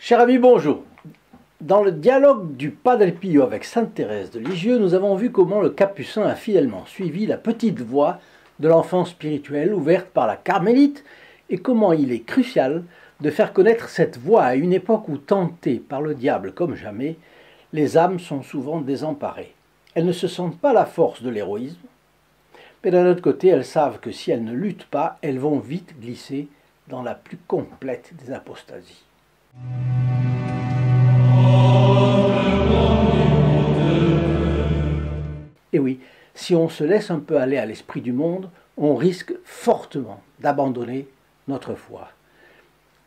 Cher ami, bonjour. Dans le dialogue du Padre Pio avec Sainte Thérèse de Lisieux, nous avons vu comment le Capucin a fidèlement suivi la petite voie de l'enfance spirituelle ouverte par la Carmélite et comment il est crucial de faire connaître cette voie à une époque où, tentées par le diable comme jamais, les âmes sont souvent désemparées. Elles ne se sentent pas la force de l'héroïsme, mais d'un autre côté, elles savent que si elles ne luttent pas, elles vont vite glisser dans la plus complète des apostasies. Et oui, si on se laisse un peu aller à l'esprit du monde, on risque fortement d'abandonner notre foi.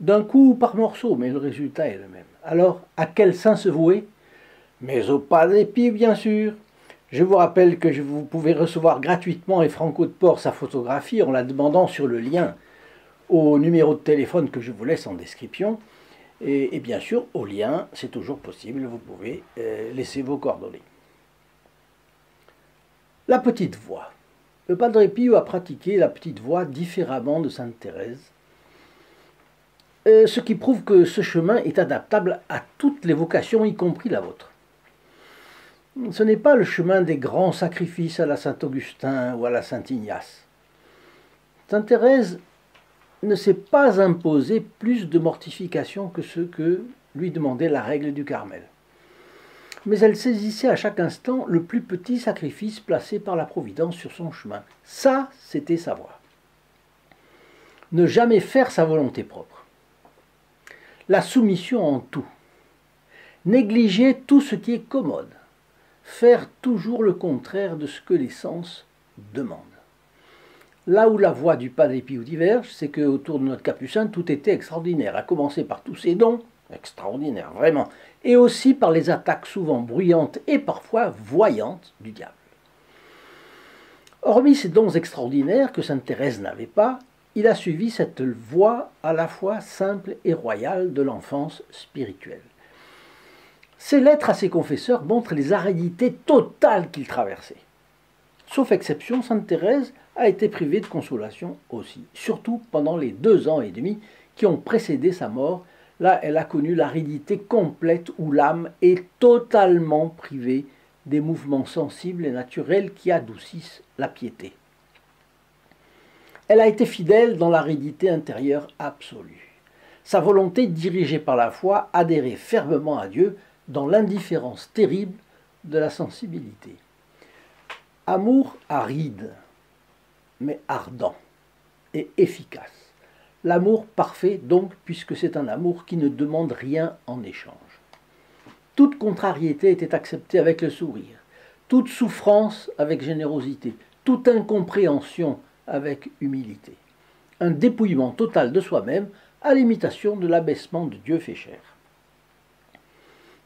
D'un coup ou par morceaux, mais le résultat est le même. Alors, à quel saint se vouer? Mais au Padre Pio, bien sûr. Je vous rappelle que vous pouvez recevoir gratuitement et franco de port sa photographie en la demandant sur le lien au numéro de téléphone que je vous laisse en description. Et bien sûr, au lien, c'est toujours possible, vous pouvez laisser vos coordonnées. La petite voie. Le Padre Pio a pratiqué la petite voie différemment de Sainte Thérèse, ce qui prouve que ce chemin est adaptable à toutes les vocations, y compris la vôtre. Ce n'est pas le chemin des grands sacrifices à la Saint-Augustin ou à la Saint-Ignace. Sainte Thérèse ne s'est pas imposé plus de mortification que ce que lui demandait la règle du Carmel. Mais elle saisissait à chaque instant le plus petit sacrifice placé par la Providence sur son chemin. Ça, c'était sa voie. Ne jamais faire sa volonté propre. La soumission en tout. Négliger tout ce qui est commode. Faire toujours le contraire de ce que les sens demandent. Là où la voie du Padre Pio diverge, c'est qu'autour de notre Capucin, tout était extraordinaire, à commencer par tous ses dons, extraordinaires, vraiment, et aussi par les attaques souvent bruyantes et parfois voyantes du diable. Hormis ces dons extraordinaires que Sainte Thérèse n'avait pas, il a suivi cette voie à la fois simple et royale de l'enfance spirituelle. Ses lettres à ses confesseurs montrent les aridités totales qu'il traversait. Sauf exception, Sainte Thérèse a été privée de consolation aussi, surtout pendant les 2 ans et demi qui ont précédé sa mort. Là, elle a connu l'aridité complète où l'âme est totalement privée des mouvements sensibles et naturels qui adoucissent la piété. Elle a été fidèle dans l'aridité intérieure absolue. Sa volonté, dirigée par la foi, adhérait fermement à Dieu dans l'indifférence terrible de la sensibilité. Amour aride, mais ardent et efficace. L'amour parfait, donc, puisque c'est un amour qui ne demande rien en échange. Toute contrariété était acceptée avec le sourire, toute souffrance avec générosité, toute incompréhension avec humilité. Un dépouillement total de soi-même à l'imitation de l'abaissement de Dieu fait chair.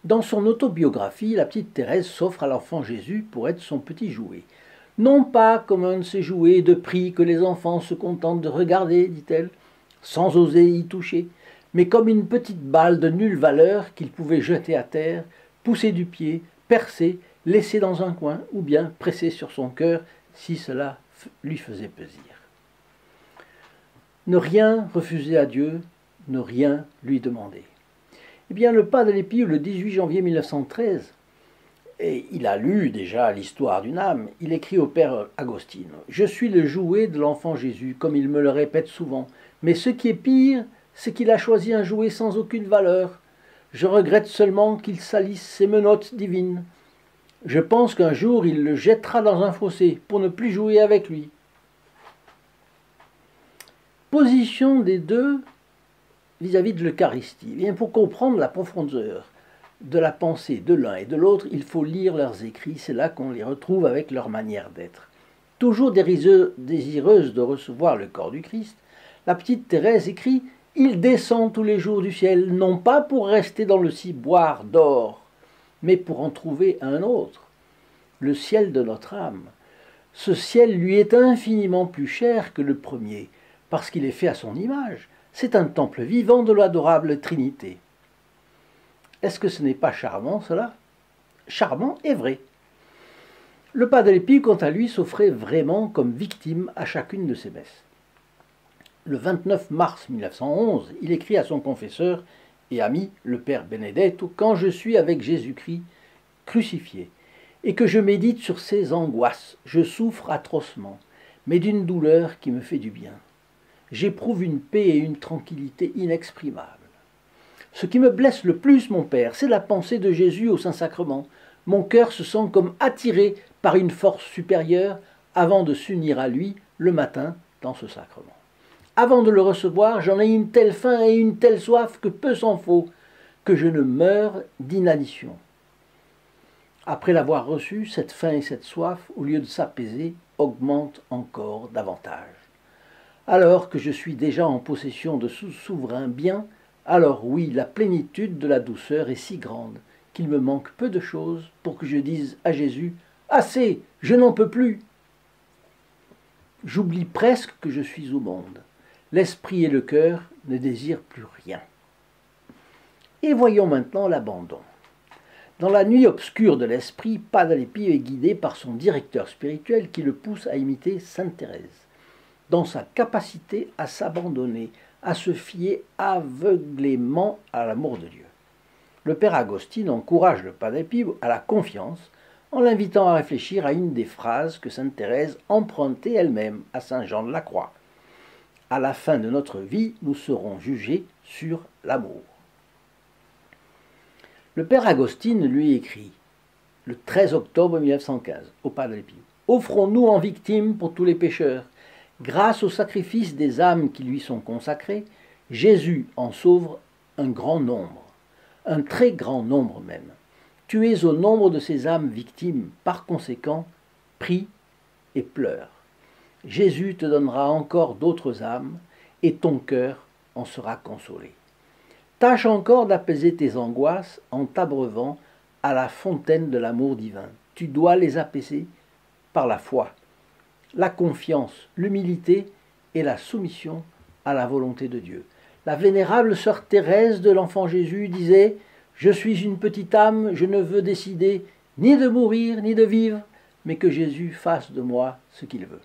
Dans son autobiographie, la petite Thérèse s'offre à l'enfant Jésus pour être son petit jouet. Non pas comme un de ces jouets de prix que les enfants se contentent de regarder, dit-elle, sans oser y toucher, mais comme une petite balle de nulle valeur qu'il pouvait jeter à terre, pousser du pied, percer, laisser dans un coin, ou bien presser sur son cœur si cela lui faisait plaisir. Ne rien refuser à Dieu, ne rien lui demander. Eh bien, le Padre Pio, le 18 janvier 1913, et il a lu déjà l'histoire d'une âme, il écrit au père Agostino « Je suis le jouet de l'enfant Jésus, comme il me le répète souvent, mais ce qui est pire, c'est qu'il a choisi un jouet sans aucune valeur. Je regrette seulement qu'il salisse ses menottes divines. Je pense qu'un jour il le jettera dans un fossé pour ne plus jouer avec lui. » Position des deux vis-à-vis de l'Eucharistie. Eh bien, pour comprendre la profondeur de la pensée de l'un et de l'autre, il faut lire leurs écrits, c'est là qu'on les retrouve avec leur manière d'être. Toujours désireuse de recevoir le corps du Christ, la petite Thérèse écrit « Il descend tous les jours du ciel, non pas pour rester dans le ciboire d'or, mais pour en trouver un autre, le ciel de notre âme. Ce ciel lui est infiniment plus cher que le premier, parce qu'il est fait à son image. C'est un temple vivant de l'adorable Trinité. » Est-ce que ce n'est pas charmant, cela? Charmant et vrai. Le Padre Pio, quant à lui, s'offrait vraiment comme victime à chacune de ses messes. Le 29 mars 1911, il écrit à son confesseur et ami, le Père Benedetto, quand je suis avec Jésus-Christ crucifié, et que je médite sur ses angoisses, je souffre atrocement, mais d'une douleur qui me fait du bien. J'éprouve une paix et une tranquillité inexprimables. Ce qui me blesse le plus, mon Père, c'est la pensée de Jésus au Saint-Sacrement. Mon cœur se sent comme attiré par une force supérieure avant de s'unir à lui le matin dans ce sacrement. Avant de le recevoir, j'en ai une telle faim et une telle soif que peu s'en faut, que je ne meurs d'inanition. Après l'avoir reçu, cette faim et cette soif, au lieu de s'apaiser, augmentent encore davantage. Alors que je suis déjà en possession de ce souverain bien, alors oui, la plénitude de la douceur est si grande qu'il me manque peu de choses pour que je dise à Jésus « Assez, je n'en peux plus !» J'oublie presque que je suis au monde. L'esprit et le cœur ne désirent plus rien. Et voyons maintenant l'abandon. Dans la nuit obscure de l'esprit, Padre Pio est guidé par son directeur spirituel qui le pousse à imiter Sainte Thérèse, dans sa capacité à s'abandonner, à se fier aveuglément à l'amour de Dieu. Le Père Agostine encourage le Padre Pio à la confiance en l'invitant à réfléchir à une des phrases que Sainte Thérèse empruntait elle-même à Saint Jean de la Croix. À la fin de notre vie, nous serons jugés sur l'amour. Le Père Agostine lui écrit, le 13 octobre 1915, au Padre Pio, « Offrons-nous en victime pour tous les pécheurs. Grâce au sacrifice des âmes qui lui sont consacrées, Jésus en sauve un grand nombre, un très grand nombre même. Tu es au nombre de ces âmes victimes, par conséquent, prie et pleure. Jésus te donnera encore d'autres âmes, et ton cœur en sera consolé. Tâche encore d'apaiser tes angoisses en t'abreuvant à la fontaine de l'amour divin. Tu dois les apaiser par la foi, la confiance, l'humilité et la soumission à la volonté de Dieu. La vénérable sœur Thérèse de l'Enfant Jésus disait « Je suis une petite âme, je ne veux décider ni de mourir ni de vivre, mais que Jésus fasse de moi ce qu'il veut. »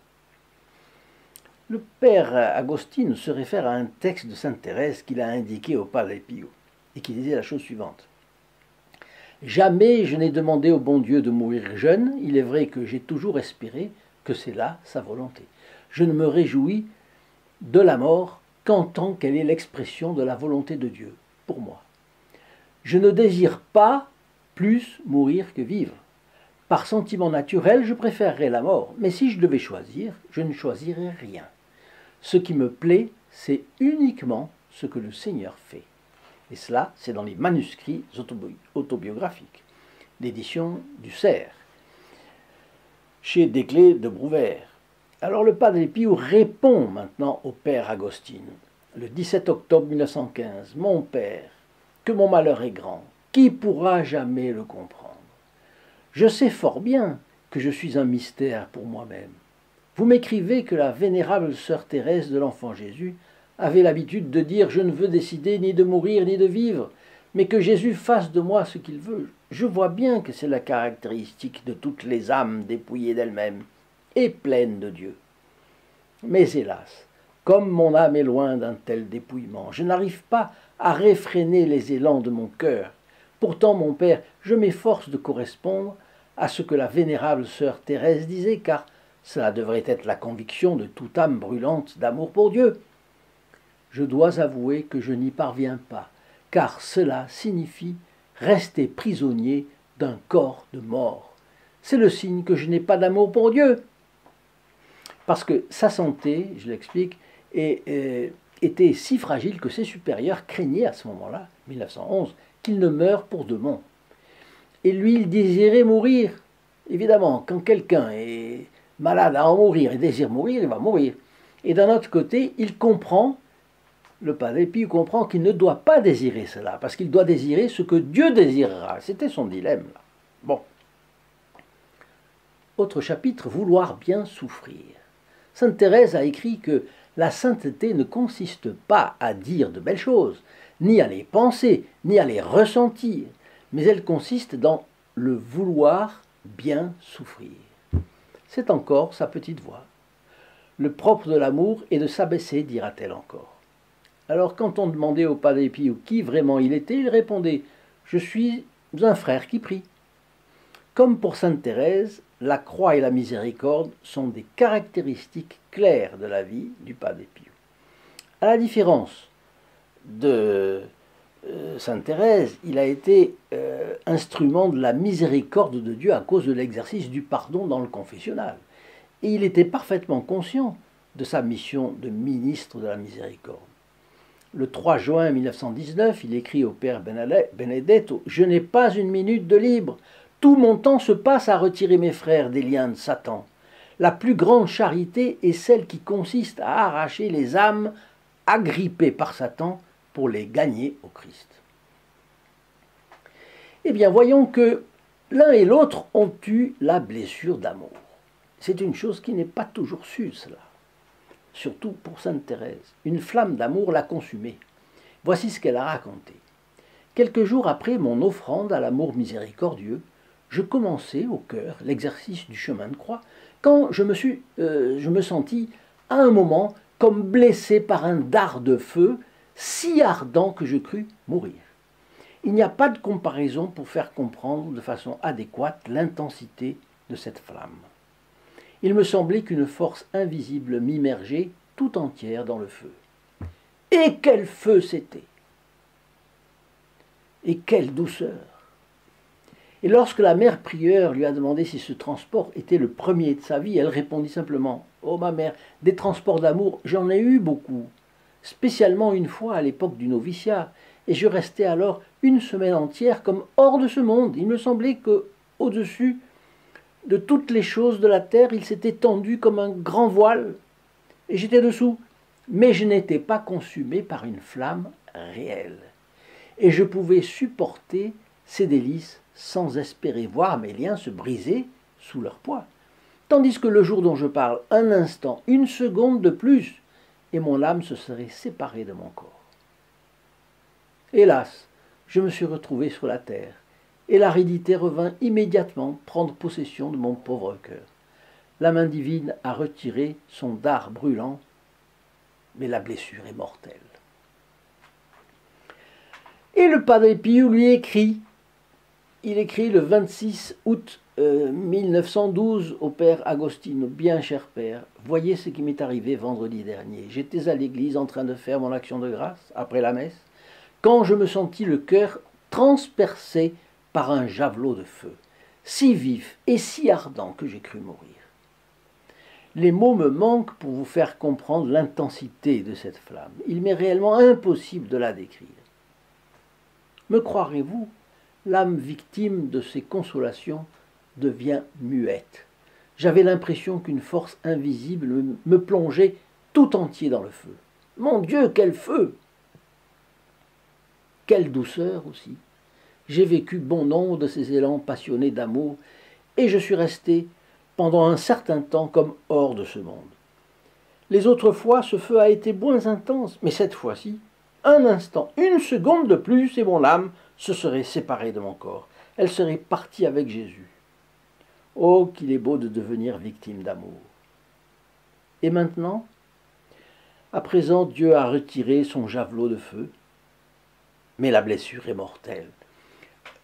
Le Père Agostine se réfère à un texte de Sainte Thérèse qu'il a indiqué au Padre Pio et qui disait la chose suivante. « Jamais je n'ai demandé au bon Dieu de mourir jeune, il est vrai que j'ai toujours espéré que c'est là sa volonté. Je ne me réjouis de la mort qu'en tant qu'elle est l'expression de la volonté de Dieu, pour moi. Je ne désire pas plus mourir que vivre. Par sentiment naturel, je préférerais la mort, mais si je devais choisir, je ne choisirais rien. Ce qui me plaît, c'est uniquement ce que le Seigneur fait. » Et cela, c'est dans les manuscrits autobiographiques, l'édition du Cerf, chez Desclés de Brouwer. Alors le Padre Pio répond maintenant au Père Agostine, le 17 octobre 1915. « Mon Père, que mon malheur est grand, qui pourra jamais le comprendre? Je sais fort bien que je suis un mystère pour moi-même. Vous m'écrivez que la vénérable sœur Thérèse de l'Enfant Jésus avait l'habitude de dire « Je ne veux décider ni de mourir ni de vivre, mais que Jésus fasse de moi ce qu'il veut. » Je vois bien que c'est la caractéristique de toutes les âmes dépouillées d'elles-mêmes et pleines de Dieu. Mais hélas, comme mon âme est loin d'un tel dépouillement, je n'arrive pas à réfréner les élans de mon cœur. Pourtant, mon Père, je m'efforce de correspondre à ce que la vénérable sœur Thérèse disait, car cela devrait être la conviction de toute âme brûlante d'amour pour Dieu. Je dois avouer que je n'y parviens pas, car cela signifie rester prisonnier d'un corps de mort. C'est le signe que je n'ai pas d'amour pour Dieu. Parce que sa santé, je l'explique, était si fragile que ses supérieurs craignaient à ce moment-là, 1911, qu'il ne meure pour de bon. Et lui, il désirait mourir. Évidemment, quand quelqu'un est malade à en mourir et désire mourir, il va mourir. Et d'un autre côté, il comprend, le Padre Pio comprend qu'il ne doit pas désirer cela, parce qu'il doit désirer ce que Dieu désirera. C'était son dilemme, là. Bon. Autre chapitre, vouloir bien souffrir. Sainte Thérèse a écrit que la sainteté ne consiste pas à dire de belles choses, ni à les penser, ni à les ressentir, mais elle consiste dans le vouloir bien souffrir. C'est encore sa petite voix. Le propre de l'amour est de s'abaisser, dira-t-elle encore. Alors quand on demandait au Padre Pio qui vraiment il était, il répondait « Je suis un frère qui prie ». Comme pour sainte Thérèse, la croix et la miséricorde sont des caractéristiques claires de la vie du Padre Pio. À la différence de sainte Thérèse, il a été instrument de la miséricorde de Dieu à cause de l'exercice du pardon dans le confessionnal. Et il était parfaitement conscient de sa mission de ministre de la miséricorde. Le 3 juin 1919, il écrit au Père Benedetto « Je n'ai pas une minute de libre. Tout mon temps se passe à retirer mes frères des liens de Satan. La plus grande charité est celle qui consiste à arracher les âmes agrippées par Satan pour les gagner au Christ. » Eh bien, voyons que l'un et l'autre ont eu la blessure d'amour. C'est une chose qui n'est pas toujours su, cela. Surtout pour sainte Thérèse. Une flamme d'amour l'a consumée. Voici ce qu'elle a raconté. Quelques jours après mon offrande à l'amour miséricordieux, je commençais au cœur l'exercice du chemin de croix, quand je me sentis à un moment comme blessé par un dard de feu si ardent que je crus mourir. Il n'y a pas de comparaison pour faire comprendre de façon adéquate l'intensité de cette flamme. Il me semblait qu'une force invisible m'immergeait tout entière dans le feu. Et quel feu c'était! Et quelle douceur! Et lorsque la mère prieure lui a demandé si ce transport était le premier de sa vie, elle répondit simplement « Oh ma mère, des transports d'amour, j'en ai eu beaucoup, spécialement une fois à l'époque du noviciat, et je restais alors une semaine entière comme hors de ce monde. Il me semblait que, au-dessus de toutes les choses de la terre, il s'était tendu comme un grand voile, et j'étais dessous, mais je n'étais pas consumé par une flamme réelle, et je pouvais supporter ces délices sans espérer voir mes liens se briser sous leur poids. Tandis que le jour dont je parle, un instant, une seconde de plus, et mon âme se serait séparée de mon corps. Hélas, je me suis retrouvé sur la terre, et l'aridité revint immédiatement prendre possession de mon pauvre cœur. La main divine a retiré son dard brûlant, mais la blessure est mortelle. Et le Padre Pio lui écrit. Il écrit le 26 août 1912 au Père Agostino. « Bien cher Père, voyez ce qui m'est arrivé vendredi dernier. J'étais à l'église en train de faire mon action de grâce, après la messe, quand je me sentis le cœur transpercé par un javelot de feu, si vif et si ardent que j'ai cru mourir. Les mots me manquent pour vous faire comprendre l'intensité de cette flamme. Il m'est réellement impossible de la décrire. Me croirez-vous, l'âme victime de ces consolations devient muette. J'avais l'impression qu'une force invisible me plongeait tout entier dans le feu. Mon Dieu, quel feu! Quelle douceur aussi! J'ai vécu bon nombre de ces élans passionnés d'amour, et je suis resté pendant un certain temps comme hors de ce monde. Les autres fois, ce feu a été moins intense, mais cette fois-ci, un instant, une seconde de plus, et mon âme se serait séparée de mon corps. Elle serait partie avec Jésus. Oh, qu'il est beau de devenir victime d'amour. Et maintenant, à présent, Dieu a retiré son javelot de feu, mais la blessure est mortelle.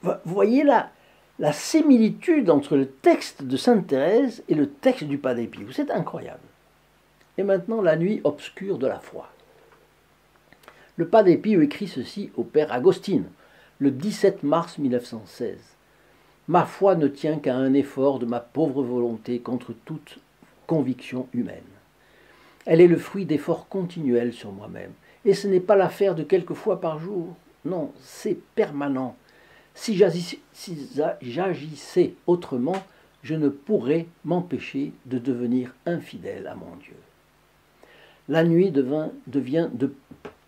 Vous voyez la similitude entre le texte de sainte Thérèse et le texte du Padre Pio. C'est incroyable. Et maintenant, la nuit obscure de la foi. Le Padre Pio écrit ceci au Père Agostine, le 17 mars 1916. « Ma foi ne tient qu'à un effort de ma pauvre volonté contre toute conviction humaine. Elle est le fruit d'efforts continuels sur moi-même. Et ce n'est pas l'affaire de quelques fois par jour. Non, c'est permanent. Si j'agissais autrement, je ne pourrais m'empêcher de devenir infidèle à mon Dieu. La nuit devient de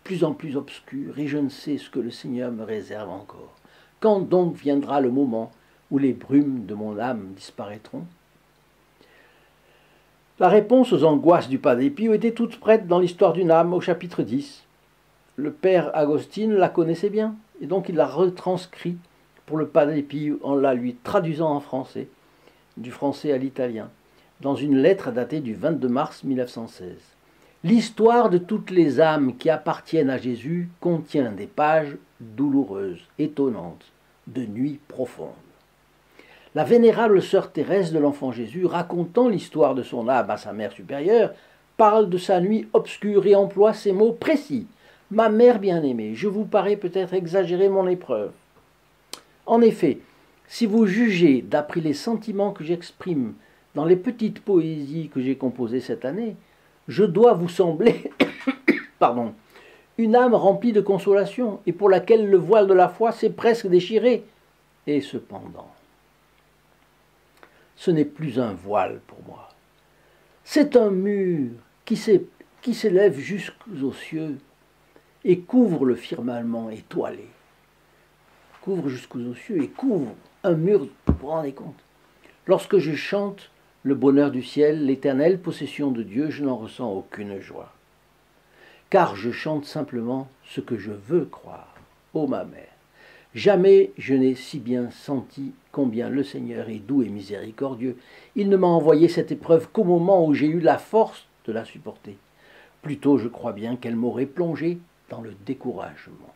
plus en plus obscure, et je ne sais ce que le Seigneur me réserve encore. Quand donc viendra le moment où les brumes de mon âme disparaîtront? » La réponse aux angoisses du Padre Pio était toute prête dans l'histoire d'une âme au chapitre 10. Le Père Agostine la connaissait bien, et donc il l'a retranscrit pour le Padre Pio en la lui traduisant en français, du français à l'italien, dans une lettre datée du 22 mars 1916. L'histoire de toutes les âmes qui appartiennent à Jésus contient des pages douloureuses, étonnantes, de nuits profondes. La vénérable sœur Thérèse de l'Enfant Jésus, racontant l'histoire de son âme à sa mère supérieure, parle de sa nuit obscure et emploie ces mots précis. « Ma mère bien-aimée, je vous parais peut-être exagérer mon épreuve. En effet, si vous jugez d'après les sentiments que j'exprime dans les petites poésies que j'ai composées cette année, je dois vous sembler pardon, une âme remplie de consolation et pour laquelle le voile de la foi s'est presque déchiré. Et cependant, ce n'est plus un voile pour moi. C'est un mur qui s'élève jusqu'aux cieux et couvre le firmament étoilé. Couvre jusqu'aux cieux et couvre un mur, vous vous rendez compte. Lorsque je chante le bonheur du ciel, l'éternelle possession de Dieu, je n'en ressens aucune joie. Car je chante simplement ce que je veux croire. Ô ma mère, jamais je n'ai si bien senti combien le Seigneur est doux et miséricordieux. Il ne m'a envoyé cette épreuve qu'au moment où j'ai eu la force de la supporter. Plutôt, je crois bien qu'elle m'aurait plongé dans le découragement.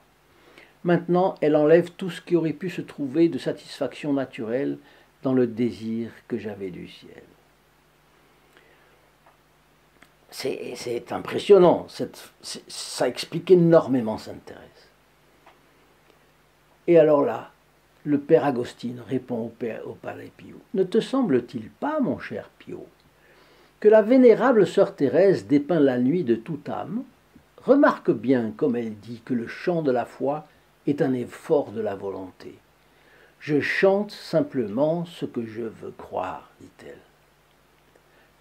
Maintenant, elle enlève tout ce qui aurait pu se trouver de satisfaction naturelle dans le désir que j'avais du ciel. C'est impressionnant, ça explique énormément Sainte Thérèse. Et alors là, le père Agostine répond au Padre Pio. « Ne te semble-t-il pas, mon cher Pio, que la vénérable sœur Thérèse dépeint la nuit de toute âme? Remarque bien comme elle dit que le chant de la foi est un effort de la volonté. Je chante simplement ce que je veux croire, dit-elle.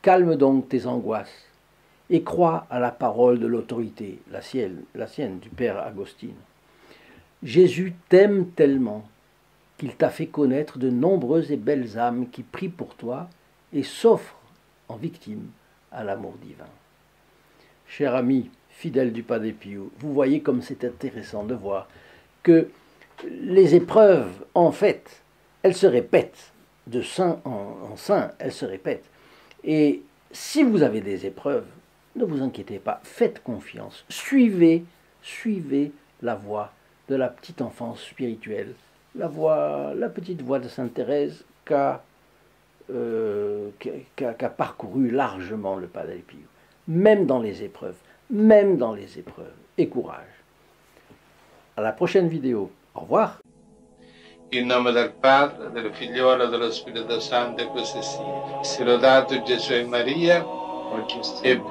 Calme donc tes angoisses et crois à la parole de l'autorité, la sienne, du père Agostine. Jésus t'aime tellement qu'il t'a fait connaître de nombreuses et belles âmes qui prient pour toi et s'offrent en victime à l'amour divin. » Cher ami, fidèle du Padre Pio, vous voyez comme c'est intéressant de voir que les épreuves, en fait, elles se répètent, de saint en saint, elles se répètent. Et si vous avez des épreuves, ne vous inquiétez pas, faites confiance, suivez la voie de la petite enfance spirituelle, la petite voie de Sainte Thérèse qu'a parcouru largement le Padre Pio, même dans les épreuves, et courage. À la prochaine vidéo. Au revoir. In nome del Padre, del Figliolo e dello Spirito Santo, e così sia. Sia lodato Gesù e Maria, e